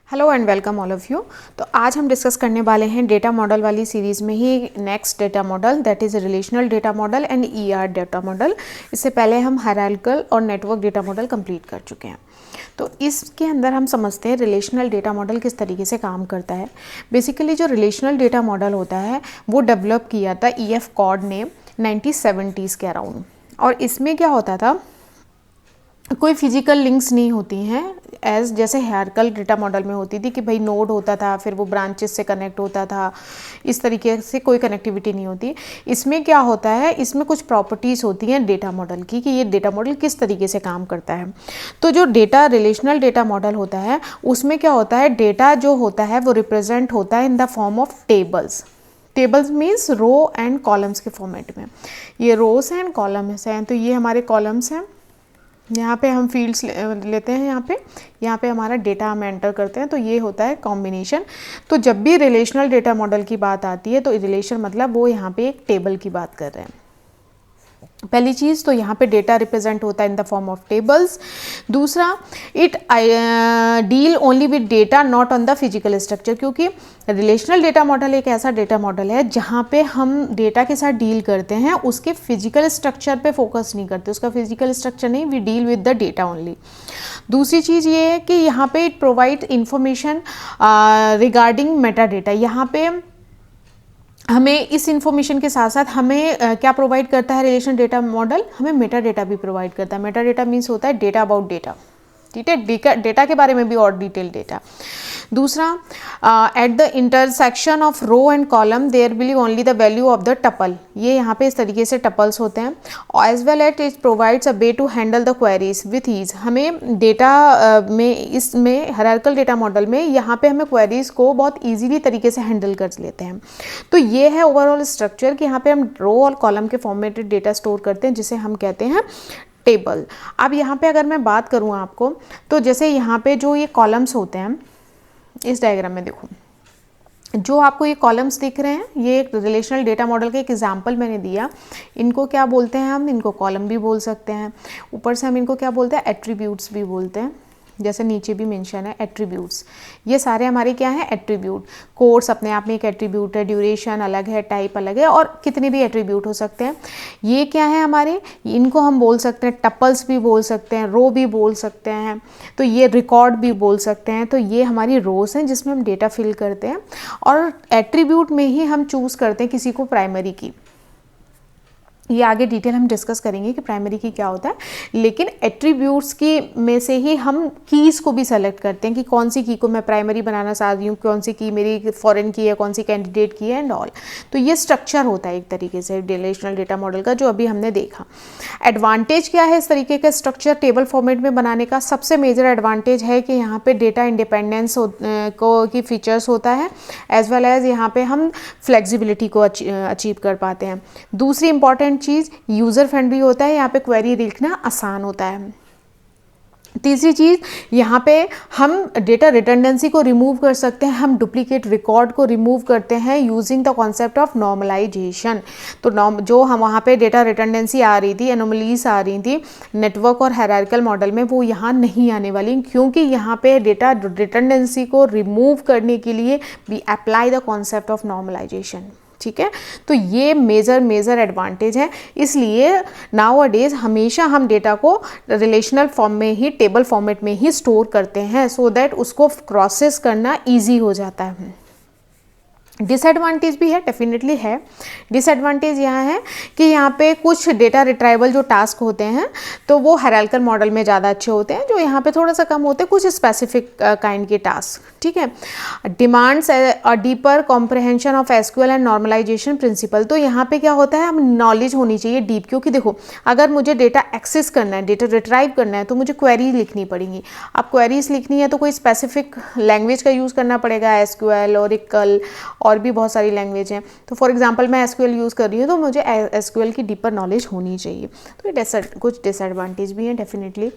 Hello and welcome all of you. तो आज हम डिस्कस करने वाले हैं डेटा मॉडल वाली सीरीज़ में ही next data model, that is relational data model and ER data model. इससे पहले हम हायरार्किकल और नेटवर्क डेटा मॉडल कंप्लीट कर चुके हैं। तो इसके अंदर हम समझते हैं रिलेशनल डेटा मॉडल किस तरीके से काम करता है। बेसिकली जो रिलेशनल डेटा मॉडल होता है वो डेवलप किया था EF कॉर्ड ने 1970s के अराउंड। और इसमें क्या होता था, कोई फिजिकल लिंक्स नहीं होती हैं एज जैसे हायरार्किकल डेटा मॉडल में होती थी कि भाई नोड होता था, फिर वो ब्रांचेस से कनेक्ट होता था, इस तरीके से कोई कनेक्टिविटी नहीं होती। इसमें क्या होता है, इसमें कुछ प्रॉपर्टीज़ होती हैं डेटा मॉडल की कि ये डेटा मॉडल किस तरीके से काम करता है। तो जो डेटा रिलेशनल डेटा मॉडल होता है उसमें क्या होता है, डेटा जो होता है वो रिप्रेजेंट होता है in the form of tables. Tables means row and columns के फॉर्मेट में। ये रोज एंड कॉलम्स हैं, तो ये हमारे कॉलम्स हैं। यहाँ पे हम फील्ड्स लेते हैं, यहाँ पे हमारा डेटा हम एंटर करते हैं, तो ये होता है कॉम्बिनेशन। तो जब भी रिलेशनल डेटा मॉडल की बात आती है तो रिलेशन मतलब वो यहाँ पे एक टेबल की बात कर रहे हैं। पहली चीज़ तो यहाँ पे डेटा रिप्रेजेंट होता है in the form of tables. दूसरा, it deal only with data not on the physical structure, क्योंकि रिलेशनल डेटा मॉडल एक ऐसा डेटा मॉडल है जहाँ पे हम डेटा के साथ डील करते हैं, उसके फिजिकल स्ट्रक्चर पे फोकस नहीं करते, उसका फिजिकल स्ट्रक्चर नहीं, we deal with the data only. दूसरी चीज़ ये है कि यहाँ पे it provide information regarding meta data. यहाँ पे हमें इस इंफॉर्मेशन के साथ साथ हमें क्या प्रोवाइड करता है रिलेशनल डेटा मॉडल, हमें मेटा डेटा भी प्रोवाइड करता है। मेटा डेटा मीन्स होता है डेटा अबाउट डेटा, ठीक है, डेटा के बारे में भी और डिटेल डेटा। दूसरा, at the intersection of row and column there will only the value of the tuple. ये यहाँ पे इस तरीके से टपल्स होते हैं। As well at it provides a way to handle the queries with ease. हमें डेटा में इसमें हायरार्किकल डेटा मॉडल में यहाँ पे हमें क्वेरीज को बहुत ईजीली तरीके से हैंडल कर लेते हैं। तो ये है ओवरऑल स्ट्रक्चर कि यहाँ पे हम रो और कॉलम के फॉर्मेटेड डेटा स्टोर करते हैं जिसे हम कहते हैं टेबल। अब यहाँ पे अगर मैं बात करूँ आपको, तो जैसे यहाँ पे जो ये कॉलम्स होते हैं, इस डायग्राम में देखो जो आपको ये कॉलम्स दिख रहे हैं, ये एक रिलेशनल डेटा मॉडल का एक एग्जांपल मैंने दिया। इनको क्या बोलते हैं, हम इनको कॉलम भी बोल सकते हैं। ऊपर से हम इनको क्या बोलते हैं, एट्रीब्यूट्स भी बोलते हैं, जैसे नीचे भी मेंशन है एट्रीब्यूट्स। ये सारे हमारे क्या है, एट्रीब्यूट। कोर्स अपने आप में एक एट्रीब्यूट है, ड्यूरेशन अलग है, टाइप अलग है, और कितने भी एट्रीब्यूट हो सकते हैं। ये क्या है हमारे, इनको हम बोल सकते हैं टपल्स भी बोल सकते हैं, रो भी बोल सकते हैं, तो ये रिकॉर्ड भी बोल सकते हैं। तो ये हमारी रोज हैं जिसमें हम डेटा फिल करते हैं, और एट्रीब्यूट में ही हम चूज़ करते हैं किसी को प्राइमरी की। ये आगे डिटेल हम डिस्कस करेंगे कि प्राइमरी की क्या होता है, लेकिन एट्रीब्यूट्स की में से ही हम कीज़ को भी सेलेक्ट करते हैं कि कौन सी की को मैं प्राइमरी बनाना चाह रही हूँ, कौन सी की मेरी फॉरेन की है, कौन सी कैंडिडेट की है एंड ऑल। तो ये स्ट्रक्चर होता है एक तरीके से रिलेशनल डेटा मॉडल का, जो अभी हमने देखा। एडवांटेज क्या है इस तरीके का स्ट्रक्चर टेबल फॉर्मेट में बनाने का? सबसे मेजर एडवांटेज है कि यहाँ पे डेटा इंडिपेंडेंस की फीचर्स होता है, एज वेल एज यहाँ पे हम फ्लेक्सिबिलिटी को अचीव कर पाते हैं। दूसरी इंपॉर्टेंट चीज़, यूज़र फ्रेंडली होता है, यहाँ पे क्वेरी लिखना आसान होता है। तीसरी चीज़, यहाँ पे हम डेटा रिडंडेंसी को रिमूव कर सकते हैं, हम डुप्लीकेट रिकॉर्ड को रिमूव करते हैं using the concept of normalization. तो जो हम वहाँ पे डेटा रिडंडेंसी आ रही थी, एनोमलीज आ रही थी नेटवर्क और हायरार्किकल मॉडल में, वो यहाँ नहीं आने वाली, क्योंकि यहाँ पे डेटा रिडंडेंसी को रिमूव करने के लिए we apply the concept of normalization. ठीक है, तो ये मेजर एडवांटेज है। इसलिए नाउ अ डेज हमेशा हम डेटा को रिलेशनल फॉर्म में ही, टेबल फॉर्मेट में ही स्टोर करते हैं, सो दैट उसको प्रोसेस करना इजी हो जाता है। डिसएडवांटेज भी है, डेफिनेटली है। डिसएडवांटेज यहाँ है कि यहाँ पे कुछ डेटा रिट्राइवल जो टास्क होते हैं तो वो हायरार्किकल मॉडल में ज़्यादा अच्छे होते हैं, जो यहाँ पे थोड़ा सा कम होते हैं, कुछ स्पेसिफिक काइंड के टास्क। ठीक है, demands a deeper comprehension of SQL and normalization principle. तो यहाँ पे क्या होता है, हम नॉलेज होनी चाहिए डीप, क्योंकि देखो अगर मुझे डेटा एक्सेस करना है, डेटा रिट्राइव करना है, तो मुझे क्वेरी लिखनी पड़ेंगी। अब क्वेरीज लिखनी है तो कोई स्पेसिफिक लैंग्वेज का यूज़ करना पड़ेगा, एसक्यूएल, ओरेकल, और भी बहुत सारी लैंग्वेज हैं। तो फॉर एग्जांपल मैं एसक्यूएल यूज़ कर रही हूँ, तो मुझे एसक्यूएल की डीपर नॉलेज होनी चाहिए। तो ये कुछ डिसएडवांटेज भी हैं डेफिनेटली।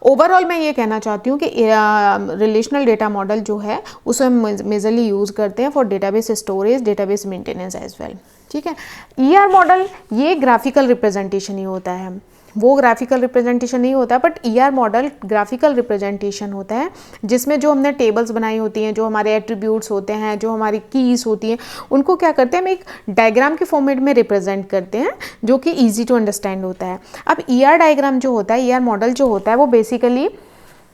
ओवरऑल मैं ये कहना चाहती हूँ कि रिलेशनल डेटा मॉडल जो है उसे हम मेजरली यूज़ करते हैं for database storage, database maintenance as well. ठीक है। ईआर मॉडल ये ग्राफिकल रिप्रेजेंटेशन ही होता है, वो ग्राफिकल रिप्रेजेंटेशन नहीं होता, but ER model graphical representation होता है जिसमें जो हमने टेबल्स बनाई होती हैं, जो हमारे एट्रीब्यूट्स होते हैं, जो हमारी कीज होती हैं, उनको क्या करते हैं हम एक डायग्राम के फॉर्मेट में रिप्रेजेंट करते हैं जो कि ईजी टू अंडरस्टैंड होता है। अब ईआर डायग्राम जो होता है, ईआर मॉडल जो होता है वो basically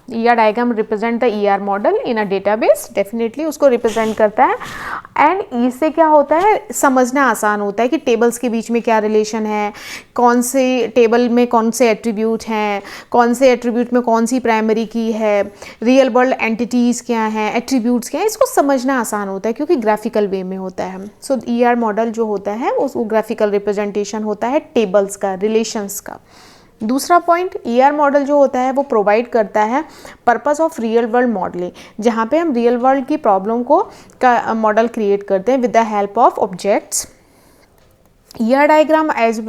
ER diagram represent the ER model in a database, definitely उसको रिप्रेजेंट करता है। एंड इससे क्या होता है, समझना आसान होता है कि टेबल्स के बीच में क्या रिलेशन है, कौन से टेबल में कौन से एट्रीब्यूट हैं, कौन से एट्रीब्यूट में कौन सी प्राइमरी की है, रियल वर्ल्ड एंटिटीज़ क्या हैं, एट्रीब्यूट्स क्या हैं, इसको समझना आसान होता है क्योंकि ग्राफिकल वे में होता है। सो ER मॉडल जो होता है वो ग्राफिकल रिप्रेजेंटेशन होता है टेबल्स का, रिलेशंस का। दूसरा पॉइंट, ER मॉडल जो होता है वो प्रोवाइड करता है purpose of real world modelling, जहाँ पे हम रियल वर्ल्ड की प्रॉब्लम को का मॉडल क्रिएट करते हैं with the help of objects. ER diagram as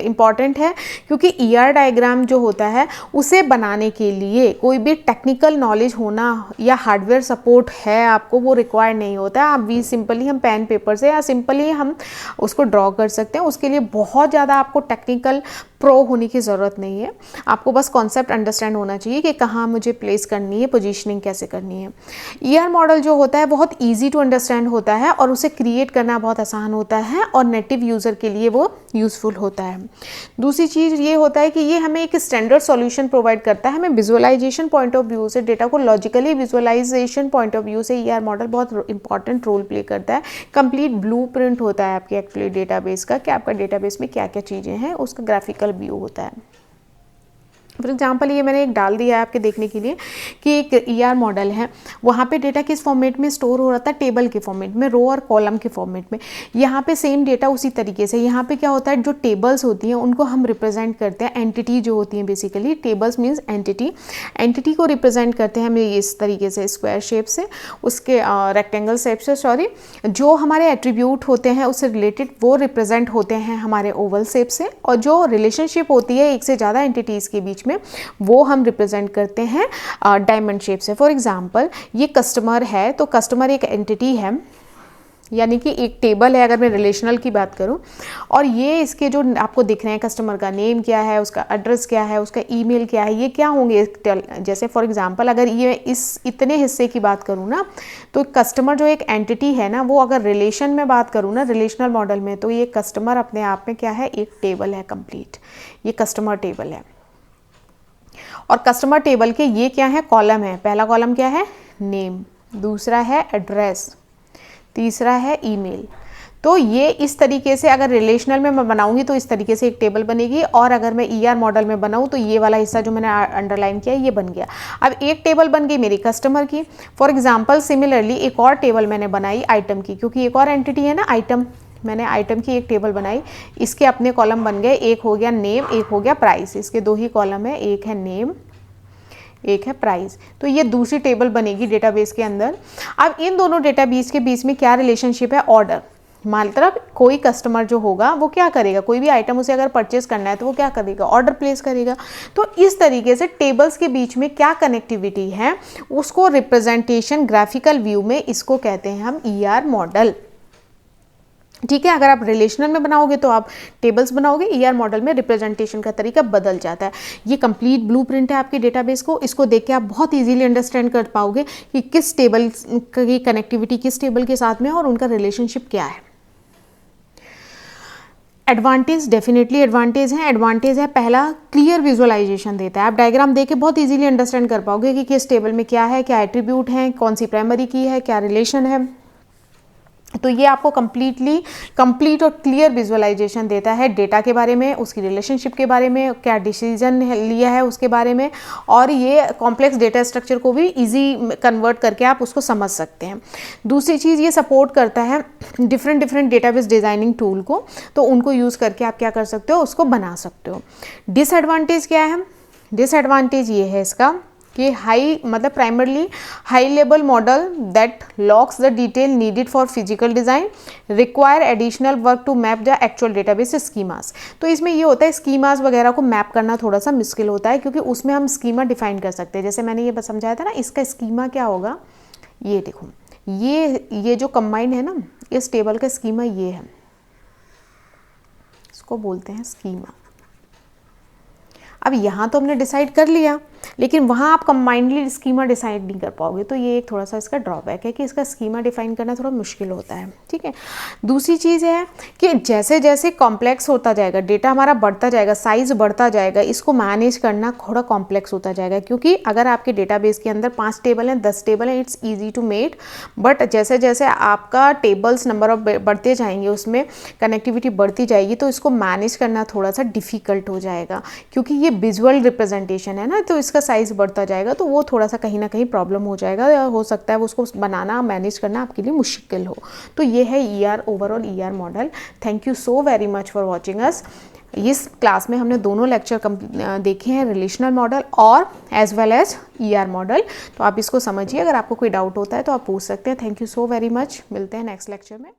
important है क्योंकि ER डायग्राम जो होता है उसे बनाने के लिए कोई भी टेक्निकल नॉलेज होना या हार्डवेयर सपोर्ट है आपको, वो रिक्वायर्ड नहीं होता है। आप भी सिंपली हम पेन पेपर से या सिंपली हम उसको ड्रॉ कर सकते हैं, उसके लिए बहुत ज़्यादा आपको टेक्निकल प्रो होने की ज़रूरत नहीं है। आपको बस कॉन्सेप्ट अंडरस्टैंड होना चाहिए कि कहाँ मुझे प्लेस करनी है, पोजीशनिंग कैसे करनी है। ER मॉडल जो होता है बहुत ईजी टू अंडरस्टैंड होता है और उसे क्रिएट करना बहुत आसान होता है और नेटिव यूज़र के लिए वो यूज़फुल होता है। दूसरी चीज़ ये होता है कि ये हमें एक स्टैंडर्ड सॉल्यूशन प्रोवाइड करता है। हमें विजुअलाइजेशन पॉइंट ऑफ व्यू से, डेटा को logically visualization point of view से ER मॉडल बहुत इंपॉर्टेंट रोल प्ले करता है। कंप्लीट ब्लूप्रिंट होता है आपके एक्चुअली डेटाबेस का, कि आपका डेटाबेस में क्या क्या चीज़ें हैं, उसका ग्राफिकल व्यू होता है। फॉर एग्जाम्पल ये मैंने एक डाल दिया है आपके देखने के लिए कि एक ER मॉडल है, वहाँ पे डेटा किस फॉर्मेट में स्टोर हो रहा था, टेबल के फॉर्मेट में, रो और कॉलम के फॉर्मेट में। यहाँ पे सेम डेटा उसी तरीके से, यहाँ पे क्या होता है, जो टेबल्स होती हैं उनको हम रिप्रेजेंट करते हैं, एंटिटी जो होती हैं, बेसिकली टेबल्स मीन्स एंटिटी को रिप्रेजेंट करते हैं हम इस तरीके से, स्क्वायर शेप से, उसके रेक्टेंगल शेप से, सॉरी। जो हमारे एट्रीब्यूट होते हैं उससे रिलेटेड वो रिप्रेजेंट होते हैं हमारे ओवल शेप से, और जो रिलेशनशिप होती है एक से ज़्यादा एंटिटीज़ के बीच में वो हम रिप्रेजेंट करते हैं डायमंड शेप से। फॉर एग्जांपल ये कस्टमर है, तो कस्टमर एक एंटिटी है, यानी कि एक टेबल है अगर मैं रिलेशनल की बात करूं, और ये इसके जो आपको दिख रहे हैं, कस्टमर का नेम क्या है, उसका एड्रेस क्या है, उसका ईमेल क्या है, ये क्या होंगे। जैसे फॉर एग्जांपल अगर ये इस इतने हिस्से की बात करूं ना, तो कस्टमर जो एक एंटिटी है ना, वो अगर रिलेशन में बात करूं ना, रिलेशनल मॉडल में, तो ये कस्टमर अपने आप में क्या है, एक टेबल है कंप्लीट, ये कस्टमर टेबल है। और कस्टमर टेबल के ये क्या है, कॉलम है। पहला कॉलम क्या है, नेम, दूसरा है एड्रेस, तीसरा है ईमेल। तो ये इस तरीके से अगर रिलेशनल में मैं बनाऊंगी तो इस तरीके से एक टेबल बनेगी, और अगर मैं ER मॉडल में बनाऊं तो ये वाला हिस्सा जो मैंने अंडरलाइन किया ये बन गया। अब एक टेबल बन गई मेरी कस्टमर की। फॉर एग्जांपल सिमिलरली एक और टेबल मैंने बनाई आइटम की, क्योंकि एक और एंटिटी है ना आइटम, मैंने आइटम की एक टेबल बनाई, इसके अपने कॉलम बन गए, एक हो गया नेम, एक हो गया प्राइस। इसके दो ही कॉलम है, एक है नेम, एक है प्राइस। तो ये दूसरी टेबल बनेगी डेटाबेस के अंदर। अब इन दोनों डेटाबेस के बीच में क्या रिलेशनशिप है, ऑर्डर। मतलब कोई कस्टमर जो होगा वो क्या करेगा, कोई भी आइटम उसे अगर परचेज करना है तो वो क्या करेगा, ऑर्डर प्लेस करेगा। तो इस तरीके से टेबल्स के बीच में क्या कनेक्टिविटी है उसको रिप्रेजेंटेशन ग्राफिकल व्यू में, इसको कहते हैं हम ER मॉडल। ठीक है, अगर आप रिलेशनल में बनाओगे तो आप टेबल्स बनाओगे, ER मॉडल में रिप्रेजेंटेशन का तरीका बदल जाता है। ये कंप्लीट ब्लूप्रिंट है आपके डेटाबेस को, इसको देख के आप बहुत इजीली अंडरस्टैंड कर पाओगे कि किस टेबल की कनेक्टिविटी किस टेबल के साथ में है और उनका रिलेशनशिप क्या है। एडवांटेज, डेफिनेटली एडवांटेज है। एडवांटेज है पहला, क्लियर विजुअलाइजेशन देता है। आप डायग्राम देख के बहुत इजीली अंडरस्टैंड कर पाओगे कि किस टेबल में क्या है, क्या एट्रीब्यूट है, कौन सी प्राइमरी की है, क्या रिलेशन है। तो ये आपको कंप्लीट और क्लियर विजुअलाइजेशन देता है डेटा के बारे में, उसकी रिलेशनशिप के बारे में, क्या डिसीजन लिया है उसके बारे में, और ये कॉम्प्लेक्स डेटा स्ट्रक्चर को भी इजी कन्वर्ट करके आप उसको समझ सकते हैं। दूसरी चीज़ ये सपोर्ट करता है डिफरेंट डेटाबेस डिज़ाइनिंग टूल को, तो उनको यूज़ करके आप क्या कर सकते हो, उसको बना सकते हो। डिसएडवांटेज क्या है, डिसएडवांटेज ये है इसका कि primarily high level model that lacks the detail needed for physical design require additional work to map the actual database schemas. तो इसमें ये होता है स्कीमास वगैरह को मैप करना थोड़ा सा मुश्किल होता है, क्योंकि उसमें हम स्कीमा डिफाइन कर सकते हैं। जैसे मैंने ये समझाया था ना, इसका स्कीमा क्या होगा, ये देखो, ये जो कंबाइंड है ना, इस टेबल का स्कीमा ये है, इसको बोलते हैं स्कीमा। अब यहाँ तो हमने डिसाइड कर लिया, लेकिन वहाँ आप कंबाइंडली स्कीमा डिसाइड नहीं कर पाओगे, तो ये एक थोड़ा सा इसका ड्रॉबैक है कि इसका स्कीमा डिफाइन करना थोड़ा मुश्किल होता है। ठीक है, दूसरी चीज़ है कि जैसे जैसे कॉम्प्लेक्स होता जाएगा डेटा, हमारा बढ़ता जाएगा, साइज़ बढ़ता जाएगा, इसको मैनेज करना थोड़ा कॉम्प्लेक्स होता जाएगा, क्योंकि अगर आपके डेटाबेस के अंदर 5 टेबल हैं, 10 टेबल हैं, it's easy to made, but जैसे जैसे आपका टेबल्स नंबर ऑफ बढ़ते जाएंगे, उसमें कनेक्टिविटी बढ़ती जाएगी, तो इसको मैनेज करना थोड़ा सा डिफ़िकल्ट हो जाएगा, क्योंकि ये विजुअल रिप्रेजेंटेशन है ना, तो इसका साइज़ बढ़ता जाएगा, तो वो थोड़ा सा कहीं ना कहीं प्रॉब्लम हो जाएगा, या हो सकता है वो उसको बनाना मैनेज करना आपके लिए मुश्किल हो। तो ये है ER, overall ER model. Thank you so very much for watching us. इस क्लास में हमने दोनों लेक्चर देखे हैं, रिलेशनल मॉडल और as well as ER model. तो आप इसको समझिए, अगर आपको कोई डाउट होता है तो आप पूछ सकते हैं। Thank you so very much, मिलते हैं नेक्स्ट लेक्चर में।